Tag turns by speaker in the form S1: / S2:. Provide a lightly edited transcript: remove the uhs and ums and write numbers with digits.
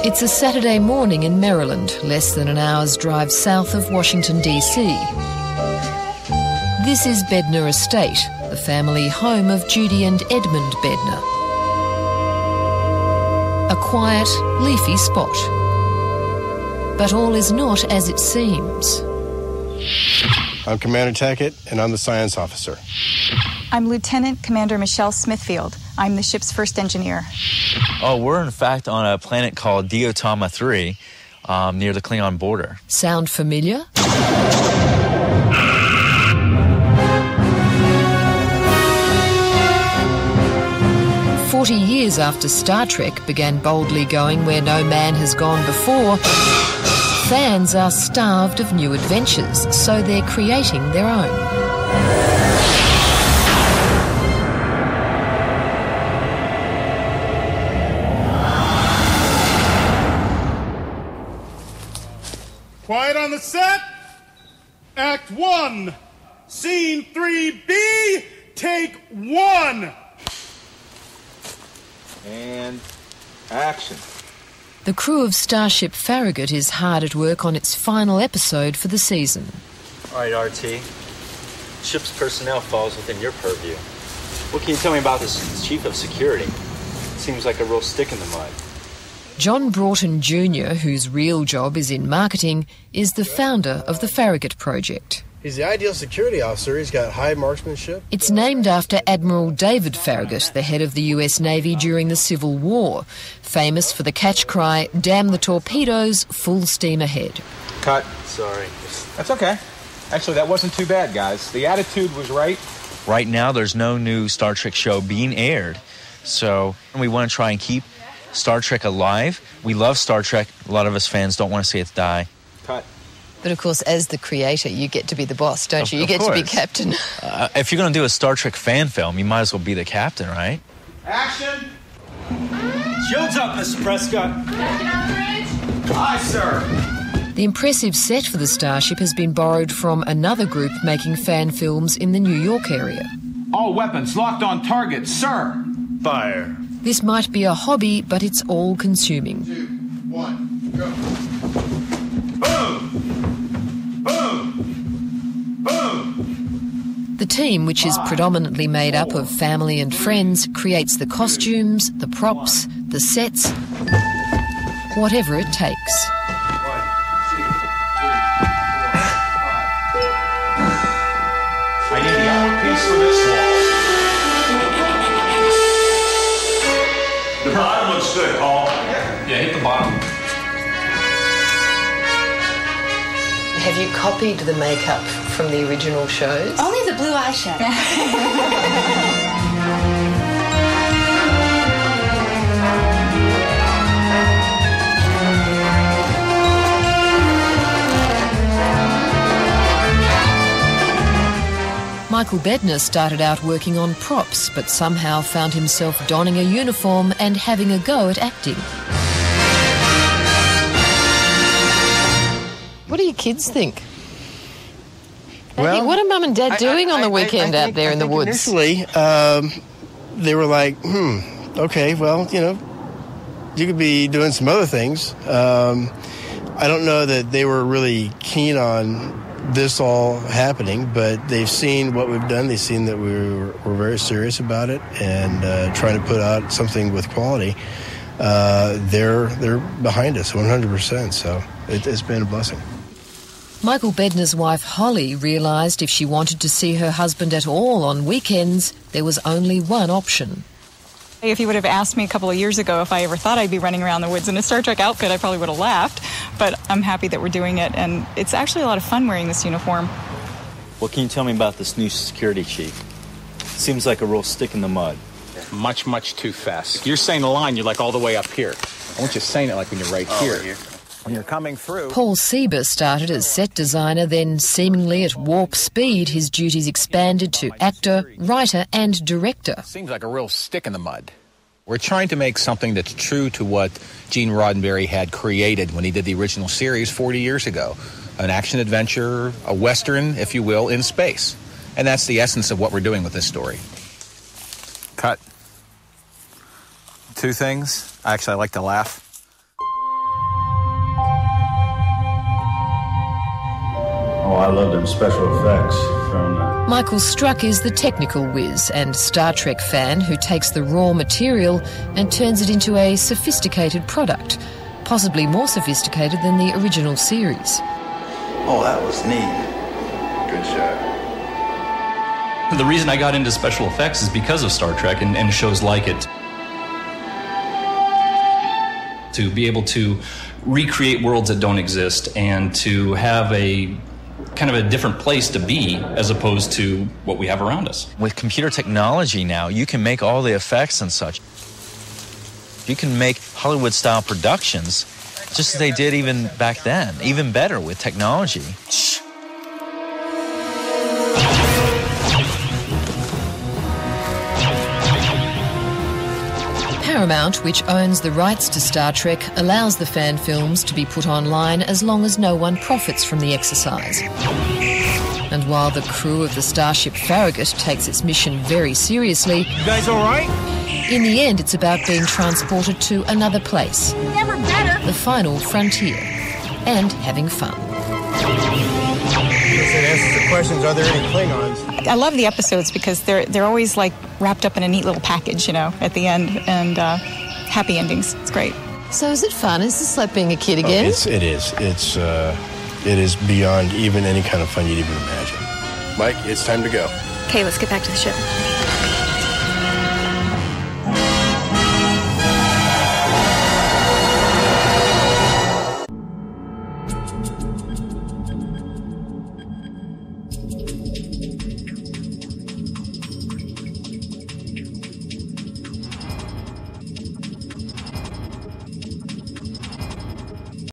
S1: It's a Saturday morning in Maryland, less than an hour's drive south of Washington, D.C. This is Bedner Estate, the family home of Judy and Edmund Bedner. A quiet, leafy spot. But all is not as it seems.
S2: I'm Commander Tackett, and I'm the science officer.
S3: I'm Lieutenant Commander Michelle Smithfield. I'm the ship's first engineer.
S4: Oh, we're in fact on a planet called Diotama 3 near the Klingon border.
S1: Sound familiar? Years after Star Trek began boldly going where no man has gone before, fans are starved of new adventures, so they're creating their own.
S5: Quiet on the set. Act 1. Scene 3B. Take 1.
S6: And action.
S1: The crew of Starship Farragut is hard at work on its final episode for the season.
S4: All right, RT. Ship's personnel falls within your purview. What can you tell me about this chief of security? Seems like a real stick in the mud.
S1: John Thornton Junior, whose real job is in marketing, is the founder of the Farragut project.
S2: He's the ideal security officer. He's got high marksmanship.
S1: It's named after Admiral David Farragut, the head of the US Navy during the Civil War, famous for the catch cry, "Damn the torpedoes, full steam ahead."
S6: Cut.
S4: Sorry.
S6: That's okay. Actually, that wasn't too bad, guys. The attitude was right.
S4: Right now, there's no new Star Trek show being aired, so we want to try and keep Star Trek alive. We love Star Trek. A lot of us fans don't want to see it die.
S6: Cut.
S1: But of course, as the creator, you get to be the boss, don't you? You get to be captain.
S4: If you're going to do a Star Trek fan film, you might as well be the captain, right?
S5: Action.
S7: Shields up, Mr. Prescott.
S5: Aye, sir.
S1: The impressive set for the Starship has been borrowed from another group making fan films in the New York area.
S5: All weapons locked on target, sir.
S7: Fire.
S1: This might be a hobby, but it's all-consuming.
S5: 2, 1, go. Boom! Boom! Boom!
S1: The team, which is predominantly made up of family and friends, creates the costumes, the props, the sets, whatever it takes.
S5: 1, 2, 3, 4, 5.
S6: I need the outer piece for this wall.
S7: The bottom looks good, Paul. Yeah, hit the bottom.
S1: Have you copied the makeup from the original shows?
S8: Only the blue eyeshadow.
S1: Michael Bedner started out working on props, but somehow found himself donning a uniform and having a go at acting. What do your kids think?
S2: Well,
S1: what are Mum and Dad doing on the weekend out there in the woods?
S2: Initially, they were like, okay, well, you could be doing some other things. I don't know that they were really keen on this all happening, but they've seen what we've done. They've seen that we're very serious about it and trying to put out something with quality. They're behind us 100%, so it's been a blessing.
S1: Michael Bedner's wife Holly realised if she wanted to see her husband at all on weekends, there was only one option.
S3: If you would have asked me a couple of years ago if I ever thought I'd be running around the woods in a Star Trek outfit, I probably would have laughed. But I'm happy that we're doing it, and it's actually a lot of fun wearing this uniform.
S4: What can you tell me about this new security chief? Seems like a real stick in the mud.
S6: Much, much too fast. If you're saying the line, you're like all the way up here. I want you saying it like when you're right here. When you're coming through.
S1: Paul Sieber started as set designer, then seemingly at warp speed, his duties expanded to actor, writer and director.
S6: Seems like a real stick in the mud. We're trying to make something that's true to what Gene Roddenberry had created when he did the original series 40 years ago. An action-adventure, a Western, if you will, in space. And that's the essence of what we're doing with this story. Cut. Two things. Actually, I like to laugh.
S8: Oh, I love them special effects from
S1: Michael Struck is the technical whiz and Star Trek fan who takes the raw material and turns it into a sophisticated product, possibly more sophisticated than the original series.
S9: Oh, that was neat. Good shot.
S10: The reason I got into special effects is because of Star Trek and shows like it. To be able to recreate worlds that don't exist and to have a kind of a different place to be as opposed to what we have around us.
S4: With computer technology now, you can make all the effects and such. You can make Hollywood-style productions just as they did even back then, even better with technology.
S1: Paramount, which owns the rights to Star Trek, allows the fan films to be put online as long as no one profits from the exercise. And while the crew of the Starship Farragut takes its mission very seriously,
S5: You guys all right?
S1: in the end it's about being transported to another place,
S11: Never better.
S1: the final frontier, and having fun.
S2: It answers the questions, are there any Klingons?
S3: I love the episodes because they're always like wrapped up in a neat little package, at the end, and happy endings. It's great.
S1: So is it fun? Is this like being a kid again?
S2: It is. It is beyond even any kind of fun you'd even imagine. Mike, it's time to go.
S11: Okay, let's get back to the ship.